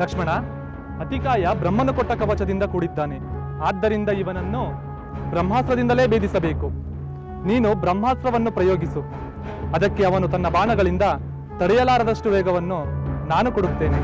ಲಕ್ಷ್ಮಣ, ಅತಿಕಾಯ ಬ್ರಹ್ಮನು ಕೊಟ್ಟ ಕವಚದಿಂದ ಕೂಡಿದ್ದಾನೆ. ಆದ್ದರಿಂದ ಇವನನ್ನು ಬ್ರಹ್ಮಾಸ್ತ್ರದಿಂದಲೇ ಭೇದಿಸಬೇಕು. ನೀನು ಬ್ರಹ್ಮಾಸ್ತ್ರವನ್ನು ಪ್ರಯೋಗಿಸು. ಅದಕ್ಕೆ ಅವನು ತನ್ನ ಬಾಣಗಳಿಂದ ತಡೆಯಲಾರದಷ್ಟು ವೇಗವನ್ನು ನಾನು ಕೊಡುತ್ತೇನೆ.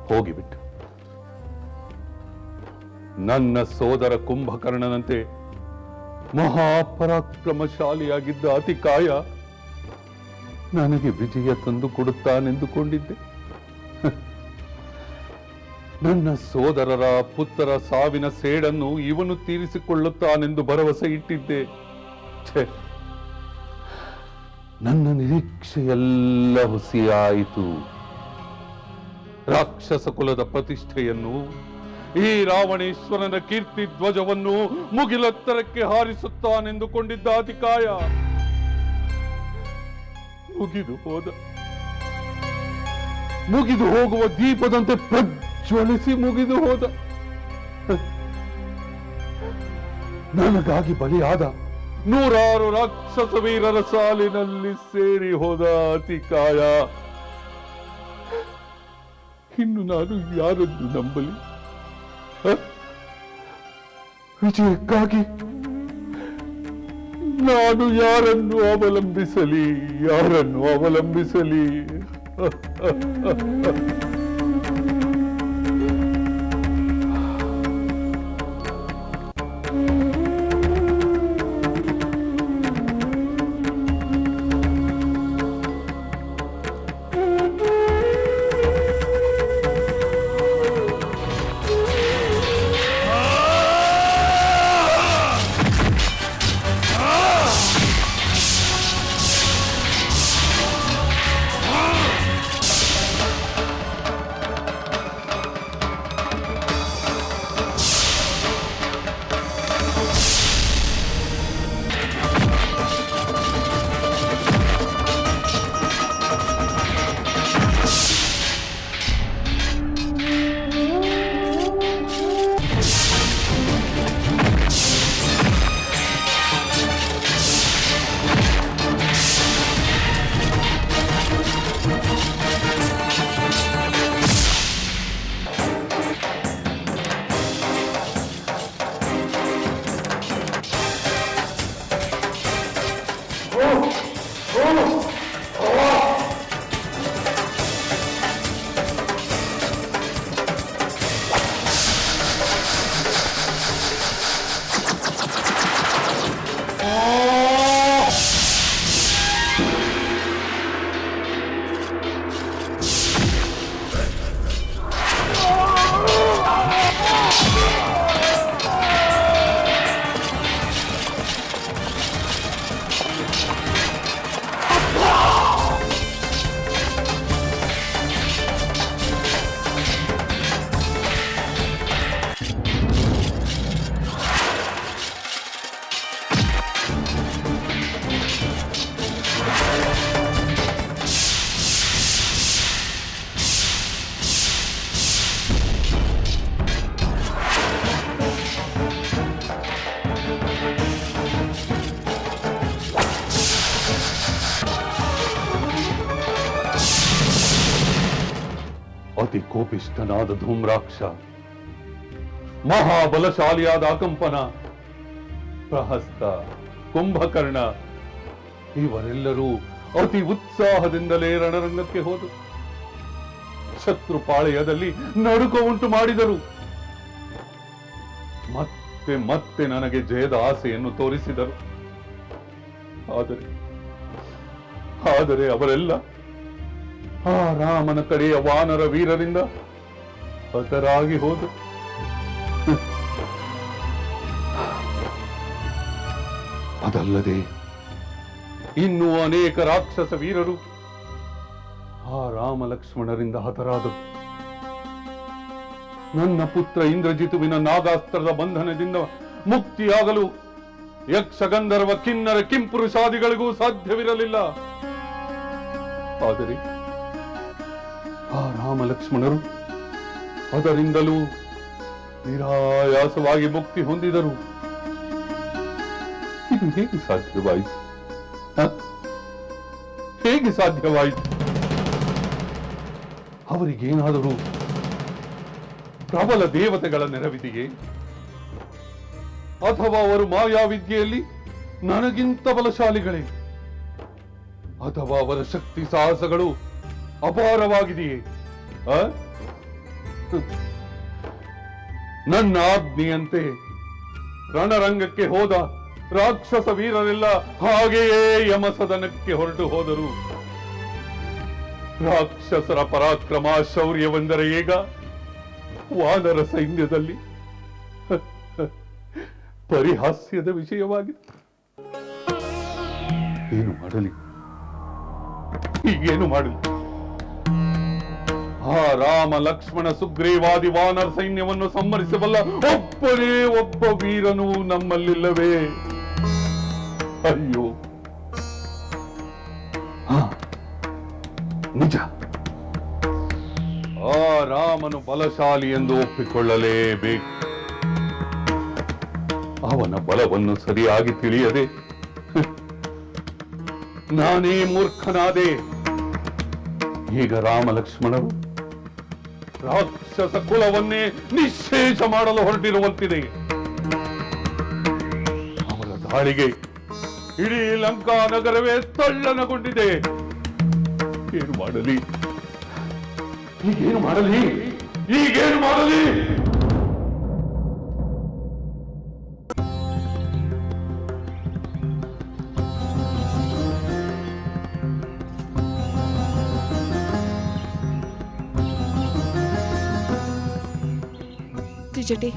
ಹೋಗಿಬಿಟ್ಟು ನನ್ನ ಸೋದರ ಕುಂಭಕರ್ಣನಂತೆ ಮಹಾಪರಾಕ್ರಮಶಾಲಿಯಾಗಿದ್ದ ಅತಿಕಾಯ ನನಗೆ ವಿಜಯ ತಂದು ಕೊಡುತ್ತಾನೆಂದುಕೊಂಡಿದ್ದೆ. ನನ್ನ ಸೋದರರ ಪುತ್ರರ ಸಾವಿನ ಸೇಡನ್ನು ಇವನು ತೀರಿಸಿಕೊಳ್ಳುತ್ತಾನೆಂದು ಭರವಸೆ ಇಟ್ಟಿದ್ದೆ. ನನ್ನ ನಿರೀಕ್ಷೆಯೆಲ್ಲ ಹುಸಿಯಾಯಿತು. ರಾಕ್ಷಸ ಕುಲದ ಪ್ರತಿಷ್ಠೆಯನ್ನು, ಈ ರಾವಣೇಶ್ವರನ ಕೀರ್ತಿ ಧ್ವಜವನ್ನು ಮುಗಿಲೆತ್ತರಕ್ಕೆ ಹಾರಿಸುತ್ತಾನೆಂದುಕೊಂಡಿದ್ದ ಅತಿಕಾಯ ಮುಗಿದು ಹೋಗುವ ದೀಪದಂತೆ ಪ್ರಜ್ವಲಿಸಿ ಮುಗಿದು ಹೋದ. ನನಗಾಗಿ ಬಲಿಯಾದ 100 ರಾಕ್ಷಸ ವೀರರ ಸಾಲಿನಲ್ಲಿ ಸೇರಿ ಹೋದ ಅತಿಕಾಯ. ಇನ್ನು ನಾನು ಯಾರನ್ನು ನಂಬಲಿ? ವಿಜಯಕ್ಕಾಗಿ ನಾನು ಯಾರನ್ನು ಅವಲಂಬಿಸಲಿ? ಅತಿ ಕೋಪಿಷ್ಠನಾದ ಧೂಮ್ರಾಕ್ಷ, ಮಹಾಬಲಶಾಲಿಯಾದ ಅಕಂಪನ, ಪ್ರಹಸ್ತ, ಕುಂಭಕರ್ಣ ಇವರೆಲ್ಲರೂ ಅತಿ ಉತ್ಸಾಹದಿಂದಲೇ ರಣರಂಗಕ್ಕೆ ಹೋದರು. ಶತ್ರುಪಾಳೆಯದಲ್ಲಿ ನಡುಕ ಉಂಟು ಮಾಡಿದರು. ಮತ್ತೆ ಮತ್ತೆ ನನಗೆ ಜಯದ ಆಸೆಯನ್ನು ತೋರಿಸಿದರು. ಆದರೆ ಅವರೆಲ್ಲ ಆ ರಾಮನ ಕಡೆಯ ವಾನರ ವೀರರಿಂದ ಹತರಾಗಿ ಹೋದರು. ಅದಲ್ಲದೆ ಇನ್ನೂ ಅನೇಕ ರಾಕ್ಷಸ ವೀರರು ಆ ರಾಮ ಲಕ್ಷ್ಮಣರಿಂದ ಹತರಾದರು. ನನ್ನ ಪುತ್ರ ಇಂದ್ರಜಿತುವಿನ ನಾಗಾಸ್ತ್ರದ ಬಂಧನದಿಂದ ಮುಕ್ತಿಯಾಗಲು ಯಕ್ಷಗಂಧರ್ವ ಕಿನ್ನರ ಕಿಂಪುರುಷಾದಿಗಳಿಗೂ ಸಾಧ್ಯವಿರಲಿಲ್ಲ. ಆದರೆ ಆ ರಾಮ ಲಕ್ಷ್ಮಣರು ಅದರಿಂದಲೂ ನಿರಾಯಾಸವಾಗಿ ಮುಕ್ತಿ ಹೊಂದಿದರು. ಇದು ಹೇಗೆ ಸಾಧ್ಯವಾಯಿತು? ಹೇಗೆ ಸಾಧ್ಯವಾಯಿತು? ಅವರಿಗೇನಾದರೂ ಪ್ರಬಲ ದೇವತೆಗಳ ನೆರವಿದೆಯೇ? ಅಥವಾ ಅವರು ಮಾಯಾವಿದ್ಯೆಯಲ್ಲಿ ನನಗಿಂತ ಬಲಶಾಲಿಗಳೇ? ಅಥವಾ ಅವರ ಶಕ್ತಿ ಸಾಹಸಗಳು ಅಪಾರವಾಗಿದೆಯೇ? ನನ್ನ ಆಜ್ಞೆಯಂತೆ ರಣರಂಗಕ್ಕೆ ಹೋದ ರಾಕ್ಷಸ ವೀರರೆಲ್ಲ ಹಾಗೆಯೇ ಯಮಸದನಕ್ಕೆ ಹೊರಟು ಹೋದರು. ರಾಕ್ಷಸರ ಪರಾಕ್ರಮ ಶೌರ್ಯವೆಂದರೆ ಈಗ ವಾನರ ಸೈನ್ಯದಲ್ಲಿ ಪರಿಹಾಸ್ಯದ ವಿಷಯವಾಗಿದೆ. ಏನು ಮಾಡಲಿ, ಹೀಗೇನು ಮಾಡಲಿ? ಆ ರಾಮ ಲಕ್ಷ್ಮಣ ಸುಗ್ರೀವಾದಿ ವಾನರ ಸೈನ್ಯವನ್ನು ಸಂಹರಿಸಬಲ್ಲ ಒಬ್ಬನೇ ಒಬ್ಬ ವೀರನು ನಮ್ಮಲ್ಲಿಲ್ಲವೇ? ಅಯ್ಯೋ, ನಿಜ, ಆ ರಾಮನು ಬಲಶಾಲಿ ಎಂದು ಒಪ್ಪಿಕೊಳ್ಳಲೇಬೇಕು. ಅವನ ಬಲವನ್ನು ಸರಿಯಾಗಿ ತಿಳಿಯದೆ ನಾನೇ ಮೂರ್ಖನಾದೆ. ಈಗ ರಾಮ ಲಕ್ಷ್ಮಣರು ರಾಕ್ಷಸ ಕುಲವನ್ನೇ ನಿಶ್ಶೇಷ ಮಾಡಲು ಹೊರಟಿರುವಂತಿದೆ. ಅವರ ದಾಳಿಗೆ ಇಡೀ ಲಂಕಾ ನಗರವೇ ತಳ್ಳನಗೊಂಡಿದೆ. ಏನು ಮಾಡಲಿ, ಈಗೇನು ಮಾಡಲಿ, ಈಗೇನು ಮಾಡಲಿ? ತ್ರಿಜಟೆ,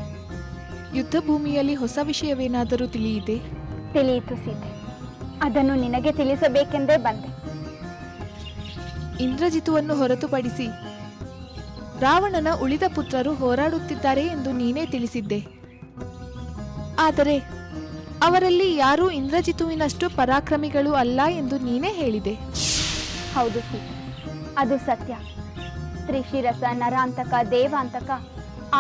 ಯುದ್ಧ ಭೂಮಿಯಲ್ಲಿ ಹೊಸ ವಿಷಯವೇನಾದರೂ ತಿಳಿಯಿತೆ? ತಿಳಿಯಿತು ಸೀತೆ, ಅದನ್ನು ನಿನಗೆ ತಿಳಿಸಬೇಕೆಂದೇ ಬಂದೆ. ಇಂದ್ರಜಿತುವನ್ನು ಹೊರತುಪಡಿಸಿ ರಾವಣನ ಉಳಿದ ಪುತ್ರರು ಹೋರಾಡುತ್ತಿದ್ದಾರೆ ಎಂದು ನೀನೇ ತಿಳಿಸಿದ್ದೆ. ಆದರೆ ಅವರಲ್ಲಿ ಯಾರೂ ಇಂದ್ರಜಿತುವಿನಷ್ಟು ಪರಾಕ್ರಮಿಗಳು ಅಲ್ಲ ಎಂದು ನೀನೇ ಹೇಳಿದೆ. ಹೌದು ಸೀತೆ, ಅದು ಸತ್ಯ. ತ್ರಿಶಿರಸ, ನರಾಂತಕ, ದೇವಾಂತಕ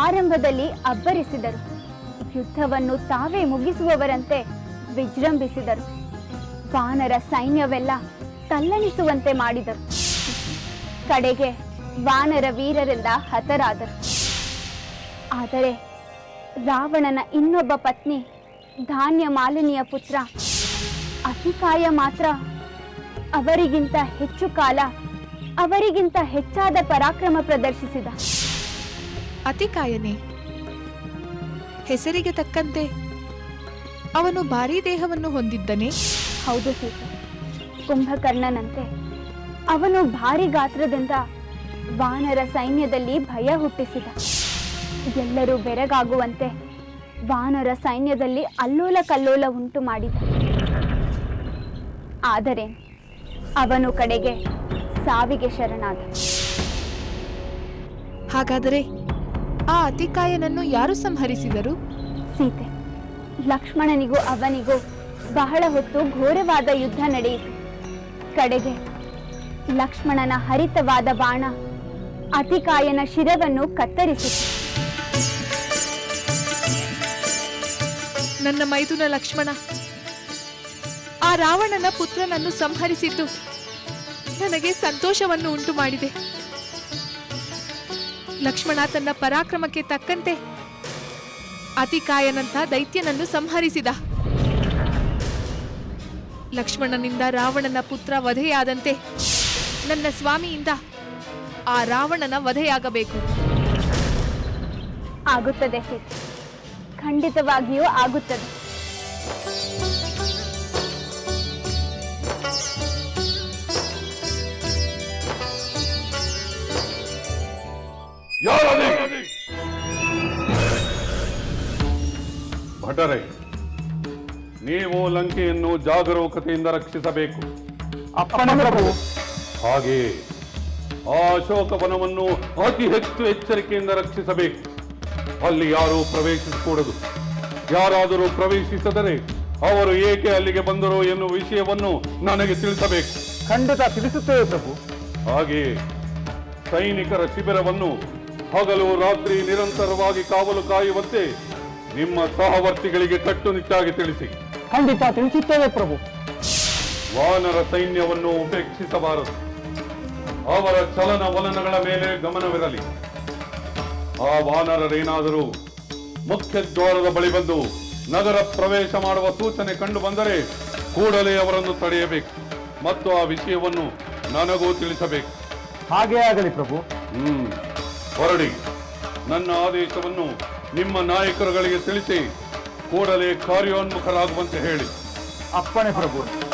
ಆರಂಭದಲ್ಲಿ ಅಬ್ಬರಿಸಿದರು. ಯುದ್ಧವನ್ನು ತಾವೇ ಮುಗಿಸುವವರಂತೆ ವಿಜೃಂಭಿಸಿದರು. ವಾನರ ಸೈನ್ಯವೆಲ್ಲ ತಲ್ಲಣಿಸುವಂತೆ ಮಾಡಿದರು. ಕಡೆಗೆ ವಾನರ ವೀರರೆಲ್ಲ ಹತರಾದರು. ಆದರೆ ರಾವಣನ ಇನ್ನೊಬ್ಬ ಪತ್ನಿ ಧಾನ್ಯ ಮಾಲಿನಿಯ ಪುತ್ರ ಅತಿಕಾಯ ಮಾತ್ರ ಅವರಿಗಿಂತ ಹೆಚ್ಚು ಕಾಲ, ಅವರಿಗಿಂತ ಹೆಚ್ಚಾದ ಪರಾಕ್ರಮ ಪ್ರದರ್ಶಿಸಿದ. ಅತಿಕಾಯನೇ? ಹೆಸರಿಗೆ ತಕ್ಕಂತೆ ಅವನು ಭಾರೀ ದೇಹವನ್ನು ಹೊಂದಿದ್ದನೆ? ಹೌದು ಸೀತೆ, ಕುಂಭಕರ್ಣನಂತೆ ಅವನು ಭಾರಿ ಗಾತ್ರದಿಂದ ವಾನರ ಸೈನ್ಯದಲ್ಲಿ ಭಯ ಹುಟ್ಟಿಸಿದ. ಎಲ್ಲರೂ ಬೆರಗಾಗುವಂತೆ ವಾನರ ಸೈನ್ಯದಲ್ಲಿ ಅಲ್ಲೋಲ ಕಲ್ಲೋಲ ಉಂಟು ಮಾಡಿದ. ಆದರೆ ಅವನು ಕಡೆಗೆ ಸಾವಿಗೆ ಶರಣಾದ. ಹಾಗಾದರೆ ಆ ಅತಿಕಾಯನನ್ನು ಯಾರು ಸಂಹರಿಸಿದರು? ಸೀತೆ, ಲಕ್ಷ್ಮಣನಿಗೂ ಅವನಿಗೂ ಬಹಳ ಹೊತ್ತು ಘೋರವಾದ ಯುದ್ಧ ನಡೆಯಿತು. ಕಡೆಗೆ ಲಕ್ಷ್ಮಣನ ಹರಿತವಾದ ಬಾಣ ಅತಿಕಾಯನ ಶಿರವನ್ನು ಕತ್ತರಿಸಿತು. ನನ್ನ ಮೈದುನ ಲಕ್ಷ್ಮಣ ಆ ರಾವಣನ ಪುತ್ರನನ್ನು ಸಂಹರಿಸಿದ್ದು ನನಗೆ ಸಂತೋಷವನ್ನು ಉಂಟು ಮಾಡಿದೆ. ಲಕ್ಷ್ಮಣ ತನ್ನ ಪರಾಕ್ರಮಕ್ಕೆ ತಕ್ಕಂತೆ ಅತಿಕಾಯನಂಥ ದೈತ್ಯನನ್ನು ಸಂಹರಿಸಿದ. ಲಕ್ಷ್ಮಣನಿಂದ ರಾವಣನ ಪುತ್ರ ವಧೆಯಾದಂತೆ ನನ್ನ ಸ್ವಾಮಿಯಿಂದ ಆ ರಾವಣನ ವಧೆಯಾಗಬೇಕು. ಆಗುತ್ತದೆ ಸೀತೆ, ಖಂಡಿತವಾಗಿಯೂ ಆಗುತ್ತದೆ. ಭಟರೇ, ನೀವು ಲಂಕೆಯನ್ನು ಜಾಗರೂಕತೆಯಿಂದ ರಕ್ಷಿಸಬೇಕು. ಅಪ್ಪಣೆ ಪ್ರಭು. ಹಾಗೆಯೇ ಆ ಅಶೋಕವನವನ್ನು ಅತಿ ಹೆಚ್ಚು ಎಚ್ಚರಿಕೆಯಿಂದ ರಕ್ಷಿಸಬೇಕು. ಅಲ್ಲಿ ಯಾರೂ ಪ್ರವೇಶಿಸಕೂಡದು. ಯಾರಾದರೂ ಪ್ರವೇಶಿಸಿದರೆ ಅವರು ಏಕೆ ಅಲ್ಲಿಗೆ ಬಂದರು ಎನ್ನುವ ವಿಷಯವನ್ನು ನನಗೆ ತಿಳಿಸಬೇಕು. ಖಂಡಿತ ತಿಳಿಸುತ್ತೇವೆ ಪ್ರಭು. ಹಾಗೆಯೇ ಸೈನಿಕರ ಶಿಬಿರವನ್ನು ಹಗಲು ರಾತ್ರಿ ನಿರಂತರವಾಗಿ ಕಾವಲು ಕಾಯುವಂತೆ ನಿಮ್ಮ ಸಹವರ್ತಿಗಳಿಗೆ ಕಟ್ಟುನಿಟ್ಟಾಗಿ ತಿಳಿಸಿ. ಖಂಡಿತ ತಿಳಿಸುತ್ತೇವೆ ಪ್ರಭು. ವಾನರ ಸೈನ್ಯವನ್ನು ಉಪೇಕ್ಷಿಸಬಾರದು. ಅವರ ಚಲನವಲನಗಳ ಮೇಲೆ ಗಮನವಿರಲಿ. ಆ ವಾನರರೇನಾದರೂ ಮುಖ್ಯ ದ್ವಾರದ ಬಳಿ ಬಂದು ನಗರ ಪ್ರವೇಶ ಮಾಡುವ ಸೂಚನೆ ಕಂಡು ಬಂದರೆ ಕೂಡಲೇ ಅವರನ್ನು ತಡೆಯಬೇಕು ಮತ್ತು ಆ ವಿಷಯವನ್ನು ನನಗೂ ತಿಳಿಸಬೇಕು. ಹಾಗೇ ಆಗಲಿ ಪ್ರಭು. ಹೊರಡಿ. ನನ್ನ ಆದೇಶವನ್ನು ನಿಮ್ಮ ನಾಯಕರುಗಳಿಗೆ ತಿಳಿಸಿ ಕೂಡಲೇ ಕಾರ್ಯೋನ್ಮುಖರಾಗುವಂತೆ ಹೇಳಿ. ಅಪ್ಪಣೆ ಪ್ರಭು.